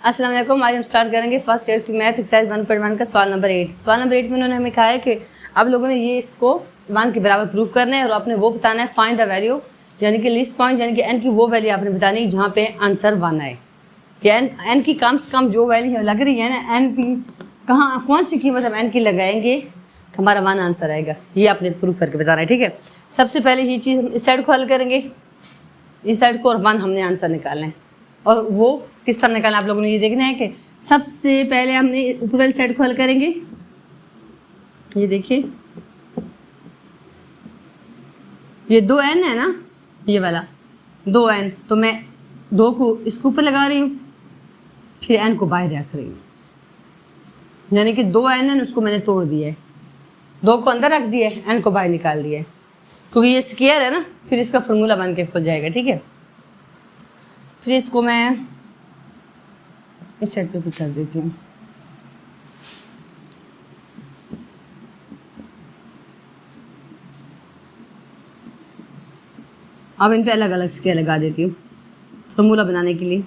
अस्सलाम वालेकुम। आज हम स्टार्ट करेंगे फर्स्ट ईयर की मैथ एक्सरसाइज 1.1 का सवाल नंबर 8। सवाल नंबर 8 में उन्होंने हमें कहा है कि आप लोगों ने ये इसको 1 के बराबर प्रूव करना है और आपने वो बताना है फाइंड द वैल्यू, यानी कि लिस्ट पॉइंट यानी कि एन की वो वैल्यू आपने बतानी है जहाँ पे आंसर 1 आए। या एन की कम से कम जो वैल्यू लग रही है ना, एन की कहाँ कौन सी कीमत हम एन की लगाएंगे हमारा 1 आंसर आएगा, ये आपने प्रूव करके बताना है। ठीक है, सबसे पहले ये चीज़ हम इस साइड को हल करेंगे, इस साइड को, और 1 हमने आंसर निकालना है। और वो किस तरह निकालना आप लोगों ने ये देखना है कि सबसे पहले हमने ऊपर वाली साइड को हल करेंगे। ये देखिए, ये 2n है ना, ये वाला 2n, तो मैं 2 को इसके ऊपर लगा रही हूँ, फिर n को बाहर रख रही हूँ, यानी कि 2n है उसको मैंने तोड़ दिया है, 2 को अंदर रख दिया है, n को बाहर निकाल दिया है, क्योंकि ये स्क्वायर है ना, फिर इसका फार्मूला बन के खुल जाएगा। ठीक है, फिर इसको मैं इस साइड पे भी कर देती हूँ। अब इन पे अलग अलग स्केल लगा देती हूँ फार्मूला बनाने के लिए।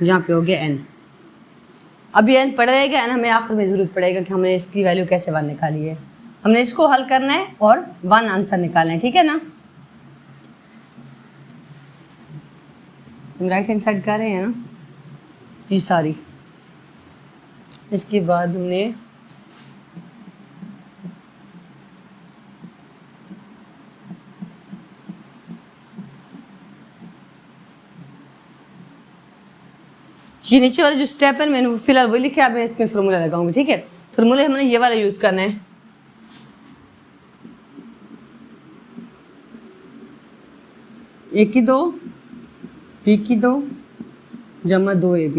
यहाँ पे हो गया n। अब ये n पड़ा रहेगा, n हमें आखिर में ज़रूरत पड़ेगा कि हमने इसकी वैल्यू कैसे 1 निकाली है। हमने इसको हल करना है और 1 आंसर निकालना है। ठीक है ना, हम राइट हैंड साइड कर रहे हैं ना ये सारी। इसके बाद हमने ये नीचे वाला जो स्टेप है मैंने फिलहाल वही लिखा है, मैं इसमें फार्मूला लगाऊंगी। ठीक है, फार्मूला हमने ये वाला यूज़ करना है। ए की 2 बी की 2 जमा 2ab।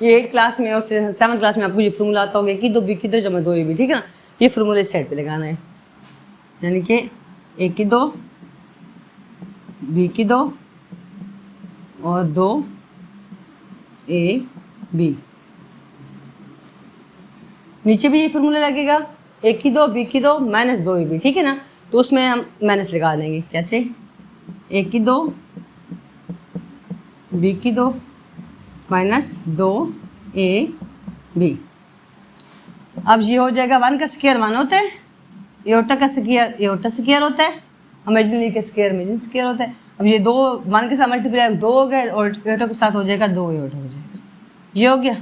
ये 8 क्लास में और 7 क्लास में आपको ये फार्मूला आता होगा, ए की 2 बी की 2 जमा 2ab। ठीक है ना, ये फार्मूला इस साइड पे लगाना है, यानी कि ए की 2 बी की 2 और 2ab। नीचे भी ये फार्मूला लगेगा, ए की 2 बी की 2 माइनस 2ab। ठीक है ना, तो उसमें हम माइनस लगा देंगे। कैसे? ए की 2 बी की 2 माइनस 2ab। अब ये हो जाएगा 1 का स्क्वायर 1 होता है, एओटा का स्क्वायर एओटा स्क्वायर होता है, इमेजिनरी का स्क्वायर इमेजिनरी स्क्वायर होता है। अब ये 2 1 के साथ मल्टीप्लाई 2 हो गए और एओटा के साथ हो जाएगा 2 एओटा हो जाएगा, ये हो गया।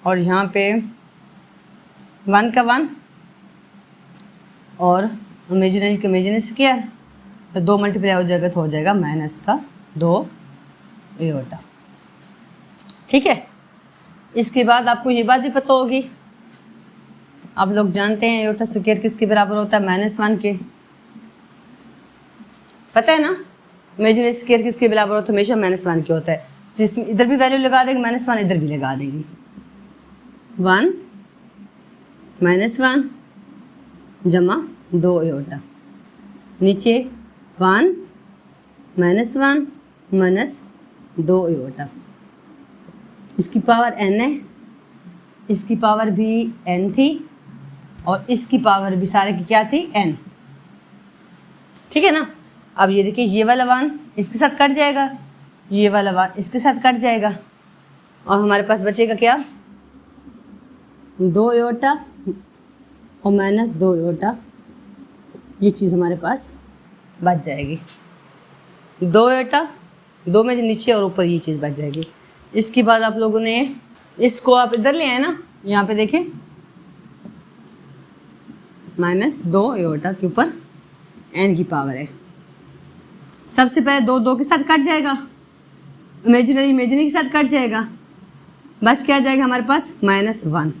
और यहाँ पे 1 का 1 और इमेजिनरी का इमेजिनरी स्क्वायर, तो 2 मल्टीप्लाई हो जाएगा तो हो जाएगा माइनस का 2 एओटा। ठीक है, इसके बाद आपको ये बात भी पता होगी, आप लोग जानते हैं एओटा स्क्वायर किसके बराबर होता है? -1 के। पता है ना, इमेजिनरी स्क्वायर किसके बराबर होता है? हमेशा -1 के होता है। तो इसमें इधर भी वैल्यू लगा देंगे -1, इधर भी लगा देंगे 1 -1 जमा 2 एओटा, नीचे 1 -1 माइनस 2 एओटा। इसकी पावर n है, इसकी पावर भी n थी और इसकी पावर भी सारे की क्या थी? n। ठीक है ना, अब ये देखिए, ये वाला 1 इसके साथ कट जाएगा, ये वाला 1 इसके साथ कट जाएगा, और हमारे पास बचेगा क्या? 2 एओटा और माइनस 2 एओटा। ये चीज़ हमारे पास बच जाएगी, 2 एओटा, 2 में नीचे और ऊपर ये चीज़ बच जाएगी। इसके बाद आप लोगों ने इसको आप इधर ले आए ना, यहाँ पे देखें -2 एओटा के ऊपर n की पावर है। सबसे पहले 2 2 के साथ कट जाएगा, इमेजिनरी इमेजिनरी के साथ कट जाएगा, बच क्या जाएगा हमारे पास? -1।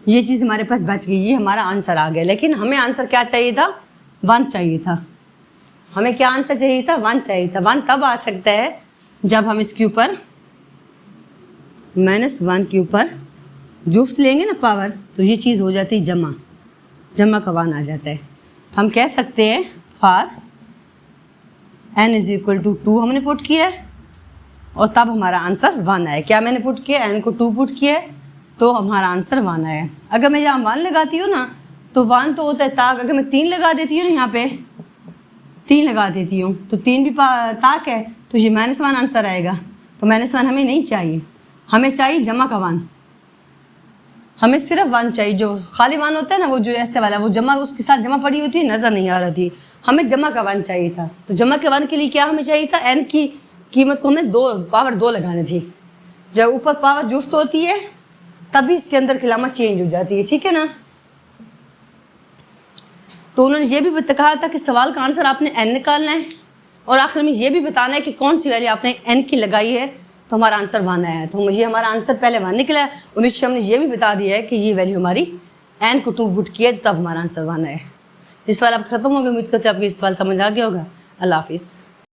ये चीज़ हमारे पास बच गई, ये हमारा आंसर आ गया। लेकिन हमें आंसर क्या चाहिए था? 1 चाहिए था। हमें क्या आंसर चाहिए था? 1 चाहिए था। 1 तब आ सकता है जब हम इसके ऊपर -1 के ऊपर जुफ्त लेंगे ना पावर, तो ये चीज़ हो जाती है जमा, जमा का 1 आ जाता है। तो हम कह सकते हैं फॉर n = 2 हमने पुट किया है और तब हमारा आंसर 1 आया। क्या मैंने पुट किया? n को 2 पुट किया है तो हमारा आंसर 1 आया। अगर मैं यहाँ 1 लगाती हूँ ना, तो 1 तो होता है ताक। अगर मैं 3 लगा देती हूँ ना, यहाँ पे 3 लगा देती हूँ तो 3 भी ताक है, तो ये -1 आंसर आएगा। तो -1 हमें नहीं चाहिए, हमें चाहिए जमा का 1। हमें सिर्फ 1 चाहिए। जो खाली 1 होता है ना, वो जो ऐसे वाला, वो जमा उसके साथ जमा पड़ी होती है, नज़र नहीं आ रही थी। हमें जमा का 1 चाहिए था। तो जमा के 1 के लिए क्या हमें चाहिए था, n की कीमत को हमें पावर 2 लगानी थी। जब ऊपर पावर जुफ्त होती है तभी इसके अंदर की अलामत चेंज हो जाती है, ठीक है ना। तो उन्होंने ये भी कहा था कि सवाल का आंसर आपने n निकालना है और आखिर में ये भी बताना है कि कौन सी वैल्यू आपने n की लगाई है, तो हमारा आंसर 1 आया है। तो मुझे हमारा आंसर पहले 1 निकला है और नीचे हमने ये भी बता दिया है कि ये वैल्यू हमारी n को 2 पुट किया, तब हमारा आंसर 1 आया है। इस सवाल आप खत्म हो गए। उम्मीद करते हैं आपको इस सवाल समझ आ गया होगा। अल्लाह हाफिज़।